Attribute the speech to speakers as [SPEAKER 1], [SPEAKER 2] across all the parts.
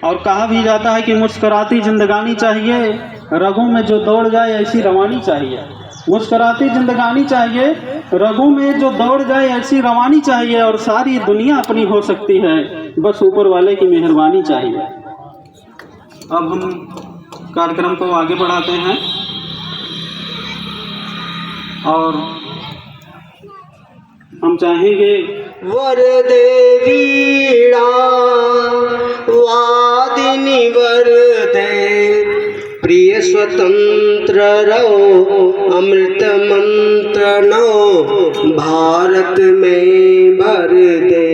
[SPEAKER 1] और कहा भी जाता है कि मुस्कुराती जिंदगानी चाहिए, रगों में जो दौड़ जाए ऐसी रवानी चाहिए। मुस्कुराती जिंदगानी चाहिए, रगों में जो दौड़ जाए ऐसी रवानी चाहिए, और सारी दुनिया अपनी हो सकती है, बस ऊपर वाले की मेहरबानी चाहिए। अब हम कार्यक्रम को आगे बढ़ाते हैं और हम चाहेंगे
[SPEAKER 2] वरदेवीणा वादिनी वरदे, प्रिय स्वतंत्र रहो अमृत मंत्र नो भारत में भर दे।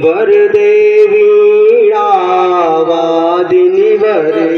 [SPEAKER 2] वरदेवीणा वादिनी वरदे।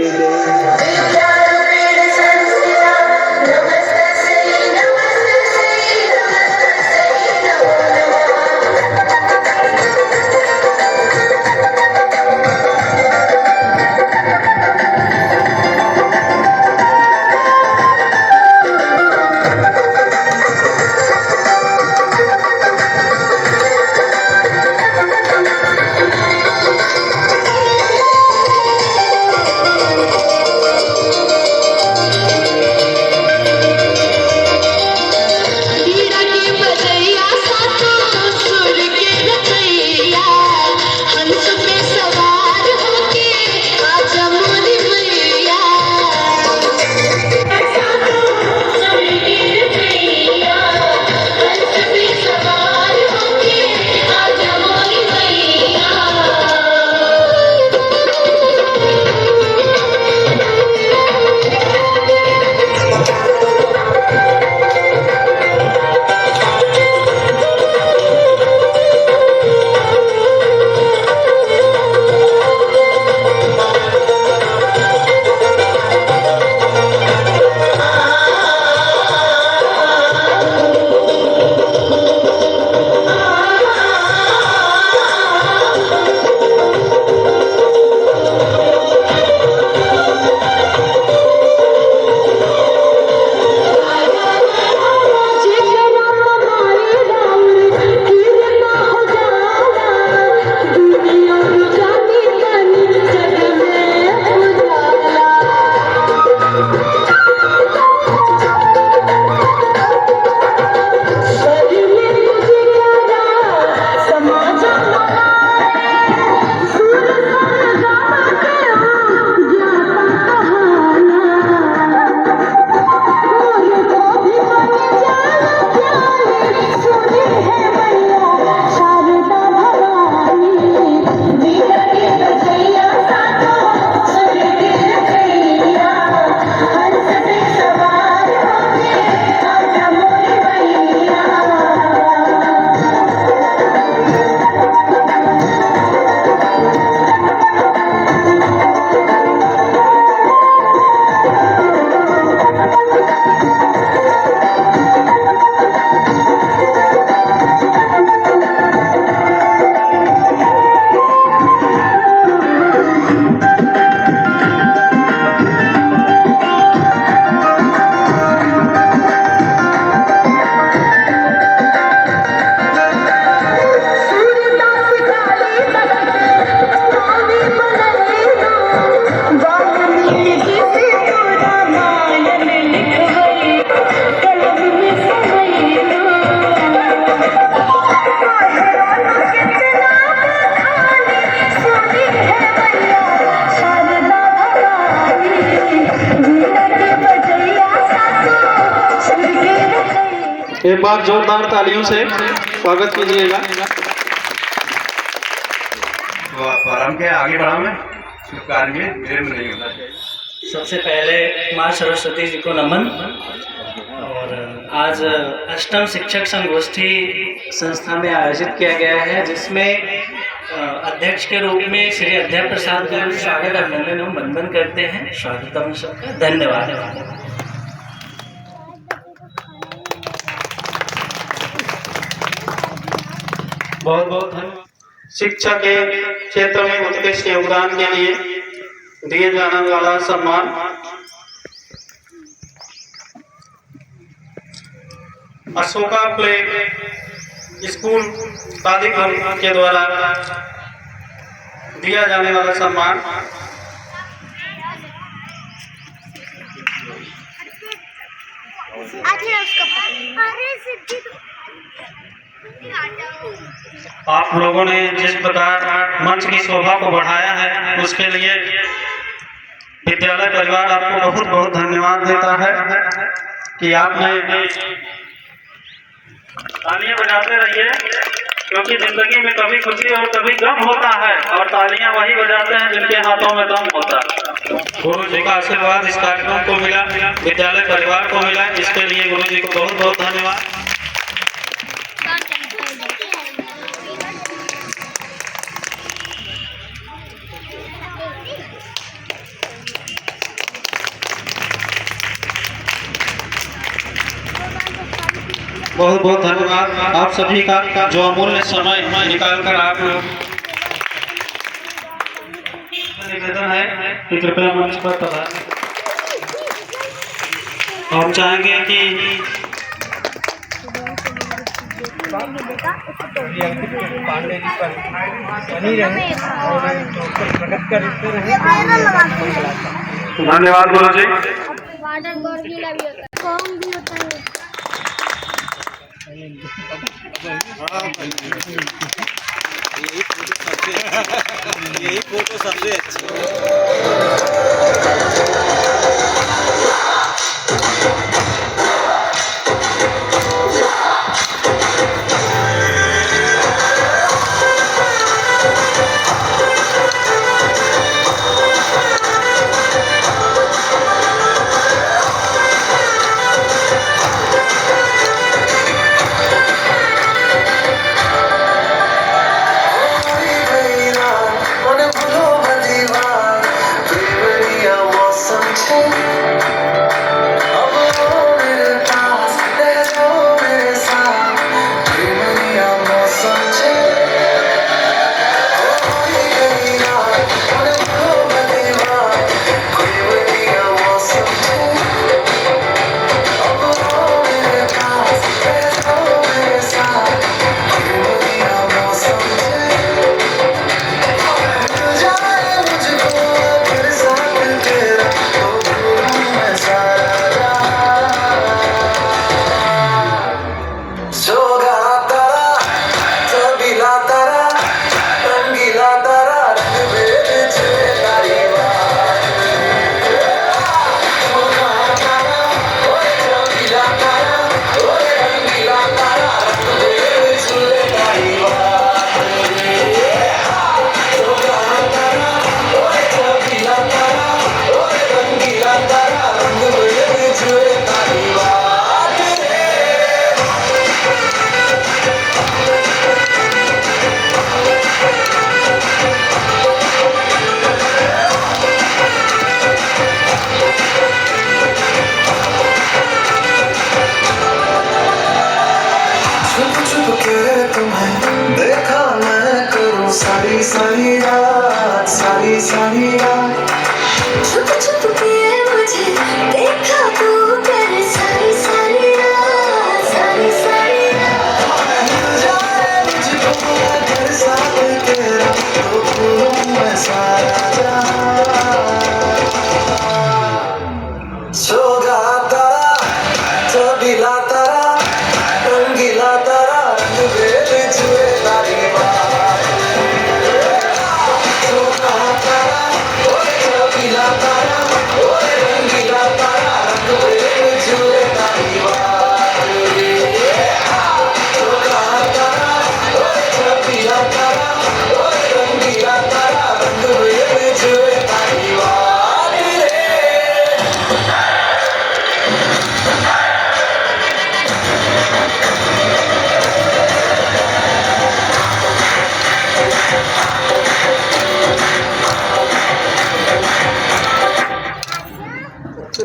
[SPEAKER 1] एक बार जोरदार तालियों से स्वागत कीजिएगा।
[SPEAKER 3] आराम के आगे बढ़ा मैं शुभ कार्य में देर में नहीं होना चाहिए।
[SPEAKER 4] सबसे पहले माँ सरस्वती जी को नमन। और आज अष्टम शिक्षक संगोष्ठी संस्था में आयोजित किया गया है, जिसमें अध्यक्ष के रूप में श्री अध्यक्ष प्रसाद गुरु स्वागत अभिनंदन एवं वंदन करते हैं। स्वागतम सबका धन्यवाद।
[SPEAKER 1] बहुत बहुत धन्यवाद। शिक्षा के क्षेत्र में उत्कृष्ट योगदान के लिए दिए जाने वाला सम्मान अशोका प्ले स्कूल कादीपुर के द्वारा दिया जाने वाला सम्मान आप लोगों ने जिस प्रकार मंच की शोभा को बढ़ाया है उसके लिए विद्यालय परिवार आपको बहुत बहुत धन्यवाद देता है कि आपने तालियां बजाते रहिए, क्योंकि जिंदगी में कभी खुशी और कभी गम होता है और तालियां वही बजाते हैं जिनके हाथों में दम होता है। गुरु जी का आशीर्वाद इस कार्यक्रम को मिला, विद्यालय परिवार को मिला, इसके लिए गुरु जी को बहुत बहुत धन्यवाद। बहुत बहुत धन्यवाद आप सभी का जो अमूल्य समय निकाल कर आप निवेदन है कि कृपया मंच पर पधारें। हम चाहेंगे कि धन्यवाद गुरु जी।
[SPEAKER 2] यही फोटो सबसे अच्छी
[SPEAKER 5] सारी रात छुप छुप के मुझे देखा तू कर सारी रात जाए मुझको तेरे साथ तेरा तो भूलूं मैं सारा सोगा तारा चबीला तारा रंगीला तारा रंग छुए तारी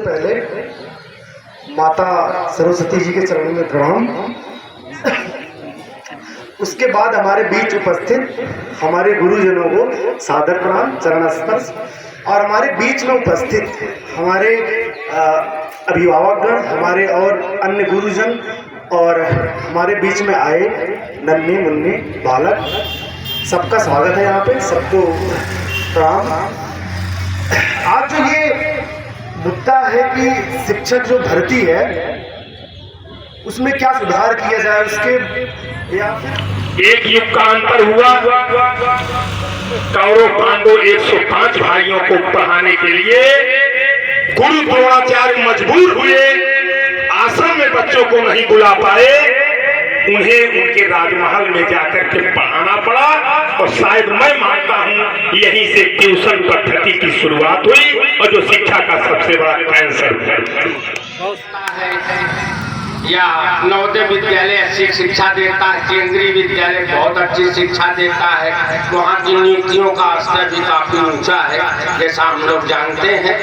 [SPEAKER 6] पहले माता सरस्वती जी के चरणों में प्रणाम। उसके बाद हमारे बीच उपस्थित हमारे गुरुजनों को सादर प्रणाम, चरण स्पर्श। और हमारे बीच में उपस्थित हमारे अभिभावकगण, हमारे और अन्य गुरुजन और हमारे बीच में आए नन्हे मुन्ने बालक, सबका स्वागत है यहाँ पे, सबको प्रणाम। आज जो ये मुद्दा है कि शिक्षक जो भर्ती है उसमें क्या सुधार किया जाए, उसके या फिर
[SPEAKER 7] एक युग का अंतर हुआ। कौरव पांडव 105 भाइयों को पढ़ाने के लिए गुरु द्रोणाचार्य मजबूर हुए, आश्रम में बच्चों को नहीं बुला पाए, उन्हें उनके राजमहल में जाकर के पढ़ाना पड़ा। और शायद मैं मानता हूँ यहीं से ट्यूशन पद्धति की शुरुआत हुई और जो शिक्षा का सबसे बड़ा कैंसर
[SPEAKER 8] या नवोदय विद्यालय अच्छी शिक्षा देता है, केंद्रीय विद्यालय बहुत अच्छी शिक्षा देता है, वहाँ की नीतियों का स्तर भी काफी ऊंचा है जैसा हम लोग जानते हैं।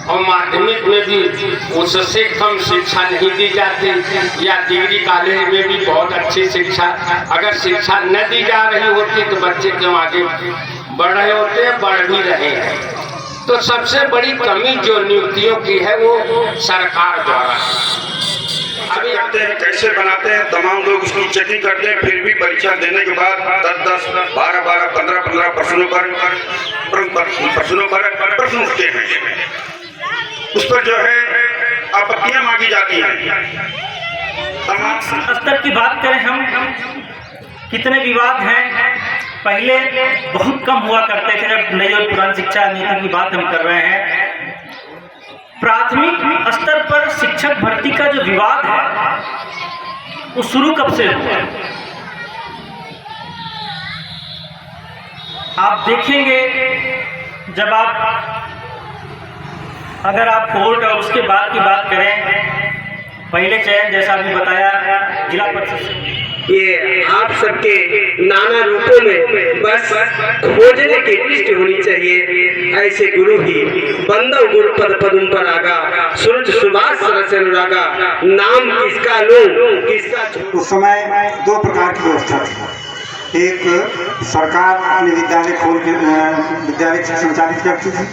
[SPEAKER 8] और माध्यमिक में भी उससे कम शिक्षा नहीं दी जाती, या डिग्री कॉलेज में भी बहुत अच्छी शिक्षा, अगर शिक्षा न दी जा रही होती तो बच्चे क्यों आगे बढ़ रहे होते हैं, बढ़ भी रहे हैं। तो सबसे बड़ी कमी जो नियुक्तियों की है वो सरकार द्वारा
[SPEAKER 7] अभी आते हैं, कैसे बनाते हैं, तमाम लोग उसकी चेकिंग करते हैं, फिर भी परीक्षा देने के बाद 10-10, 12-12, 15-15 प्रश्नों पर प्रश्न उठते हैं, उस पर जो है आपत्तियां मांगी जाती हैं। तमाम
[SPEAKER 4] स्तर की बात करें हम, कितने विवाद हैं। पहले बहुत कम हुआ करते थे, जब नई और पुरानी शिक्षा नीति की बात हम कर रहे हैं। प्राथमिक स्तर पर शिक्षक भर्ती का जो विवाद है वो शुरू कब से हुआ? आप देखेंगे जब अगर आप कोर्ट और उसके बाद की बात करें, पहले चयन जैसा अभी बताया जिला परिषद,
[SPEAKER 9] ये आप सबके नाना रूपों में बस खोजने की दृष्टि होनी चाहिए। ऐसे गुरु ही बंदव गुरु पद पदुम पर आगा, सूरज सुभाष सरस अनुरागा, नाम किसका लूं किसका।
[SPEAKER 10] उस समय 2 प्रकार की व्यवस्था थी। एक सरकार अपने विद्यालय खोल के विद्यालय से संचालित करती थी,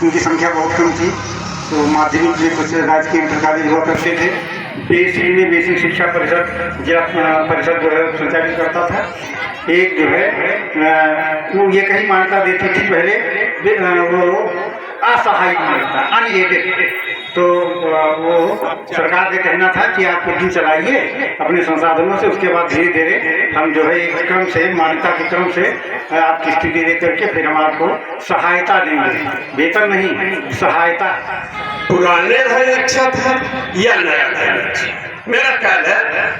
[SPEAKER 10] उनकी संख्या बहुत कम थी, तो माध्यमिक में कुछ राजकीय इंटर कॉलेज हुआ करते थे। बेसिक शिक्षा परिषद जिला परिषद जो है संचालित करता था। एक जो है वो ये कहीं मान्यता देती थी पहले, वो असहायिक मान्यता, अनएडेड, तो वो सरकार का कहना था कि आप कुछ दिन चलाइए अपने संसाधनों से, उसके बाद धीरे धीरे हम जो है एक क्रम से मान्यता के क्रम से आपकी स्थिति दे करके फिर हम आपको सहायता देंगे, वेतन नहीं, सहायता।
[SPEAKER 7] पुराने ढंग अच्छा था या नया ढंग अच्छा? मेरा ख्याल है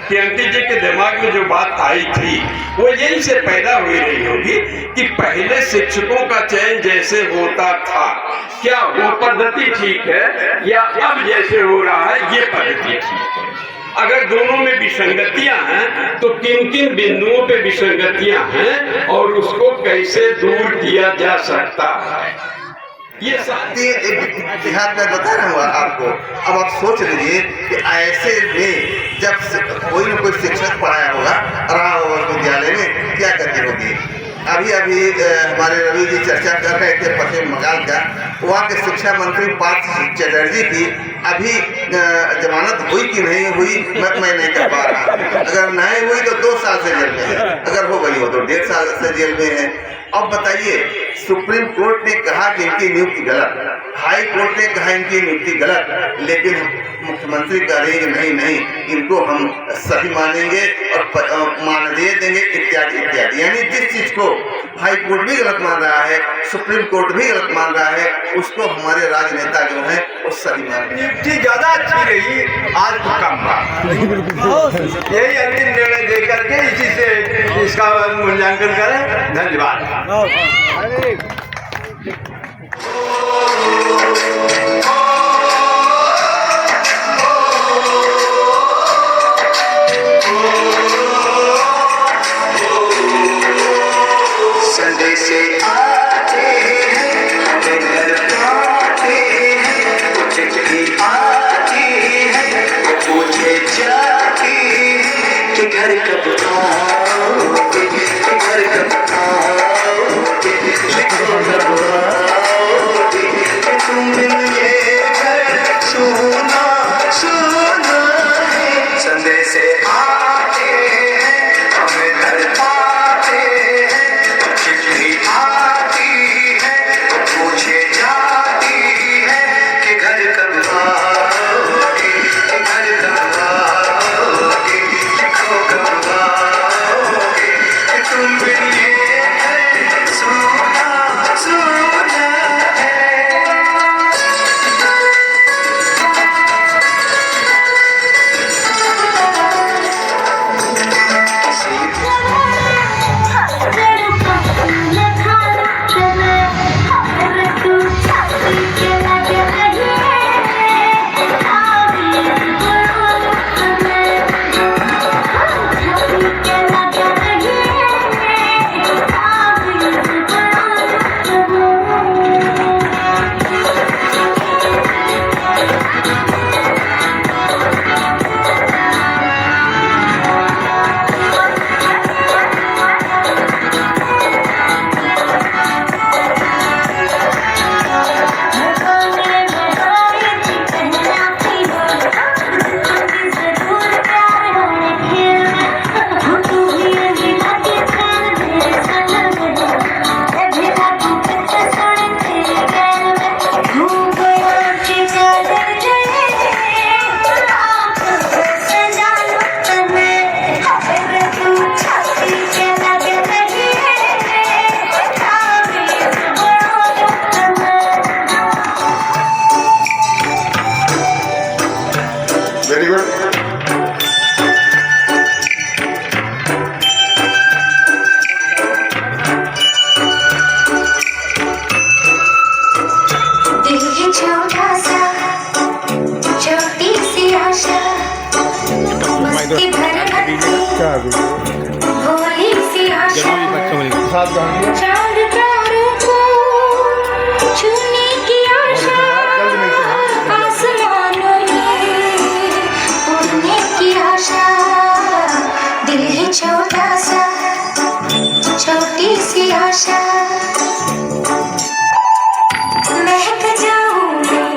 [SPEAKER 7] कि अंकित जी के दिमाग में जो बात आई थी वो यही से पैदा हुई रही होगी कि पहले शिक्षकों का चयन जैसे होता था, क्या वो पद्धति ठीक है या अब जैसे हो रहा है ये पद्धति ठीक है? अगर दोनों में विसंगतियां हैं तो किन किन बिंदुओं पे विसंगतियां हैं और उसको कैसे दूर किया जा सकता है, ये
[SPEAKER 11] इतिहास में बता रहा हूँ आपको। अब आप सोच लीजिए कि ऐसे में जब कोई न कोई शिक्षक पढ़ाया होगा, रहा होगा उस विद्यालय में, क्या करती होगी। अभी हमारे रवि जी चर्चा कर रहे थे पश्चिम बंगाल का, वहाँ के शिक्षा मंत्री पार्थ चटर्जी की अभी जमानत हुई कि नहीं हुई मैं नहीं कह पा रहा। अगर नहीं हुई तो 2 साल से जेल में है, अगर हो गई हो तो 1.5 साल से जेल में है। अब बताइए, सुप्रीम कोर्ट ने कहा कि इनकी नियुक्ति गलत, हाई कोर्ट ने कहा इनकी नियुक्ति गलत, लेकिन मुख्यमंत्री कह रहे हैं नहीं नहीं इनको हम सही मानेंगे और मानदेय देंगे इत्यादि इत्यादि। यानी जिस चीज को हाई कोर्ट भी गलत मान रहा है, सुप्रीम कोर्ट भी गलत मान रहा है, उसको हमारे राजनेता जो है वो सही मान रहे हैं।
[SPEAKER 3] नियुक्ति ज्यादा अच्छी रही, आज तो कम बात। यही अंतिम निर्णय दे करके इसी से इसका मूल्यांकन करें। धन्यवाद।
[SPEAKER 5] से आते हैं हमें घर पाते हैं, कुछ भी आती है वो पूछे जाती है कि घर कब आओगे, घर कब आओगे, घर कब आओगे। आशा महक जाऊं मैं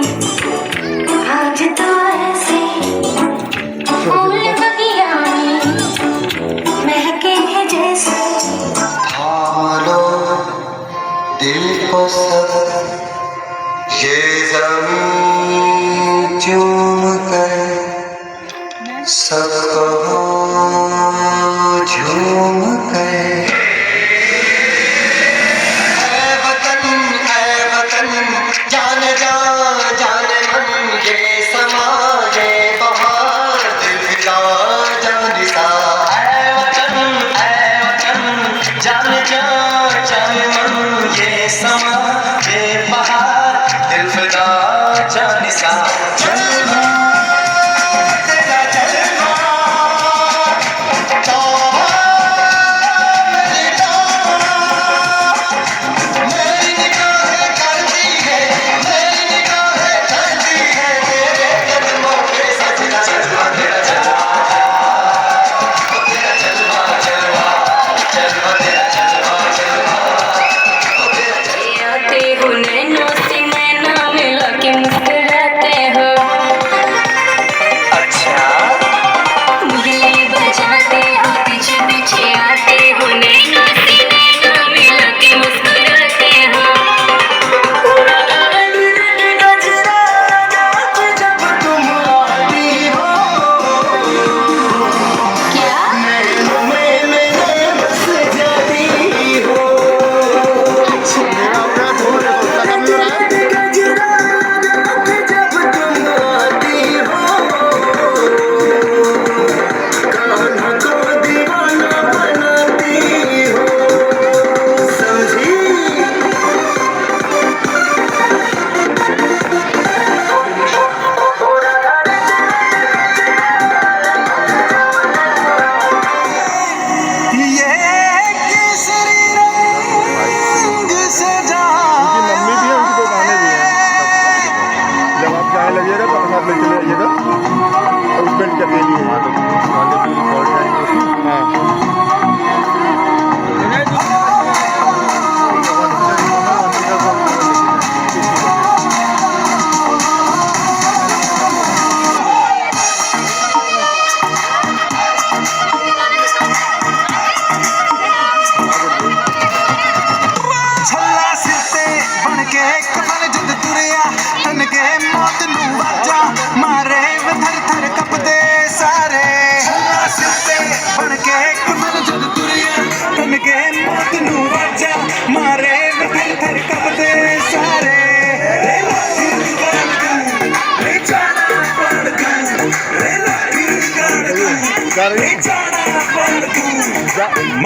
[SPEAKER 5] आज तो ऐसे फूल बगिया में महके हैं जैसे
[SPEAKER 12] थालो दिल को सब ये ज़मीन चूम कर सबको झूम कर ऐ वतन जान जा जान मन ये समा ये बहार दिल फिदा जान सा ऐ वतन जान जा जान मन ये समा ये बहार दिल फिदा जान सा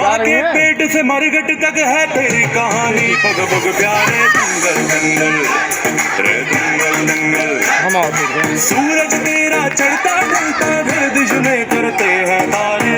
[SPEAKER 13] माँ के पेट से मरघट तक है तेरी कहानी पग पग प्यारे दंगल दंगल रे दंगल दंगल सूरज तेरा चढ़ता ढलता फिर दुश्मन करते हैं तारे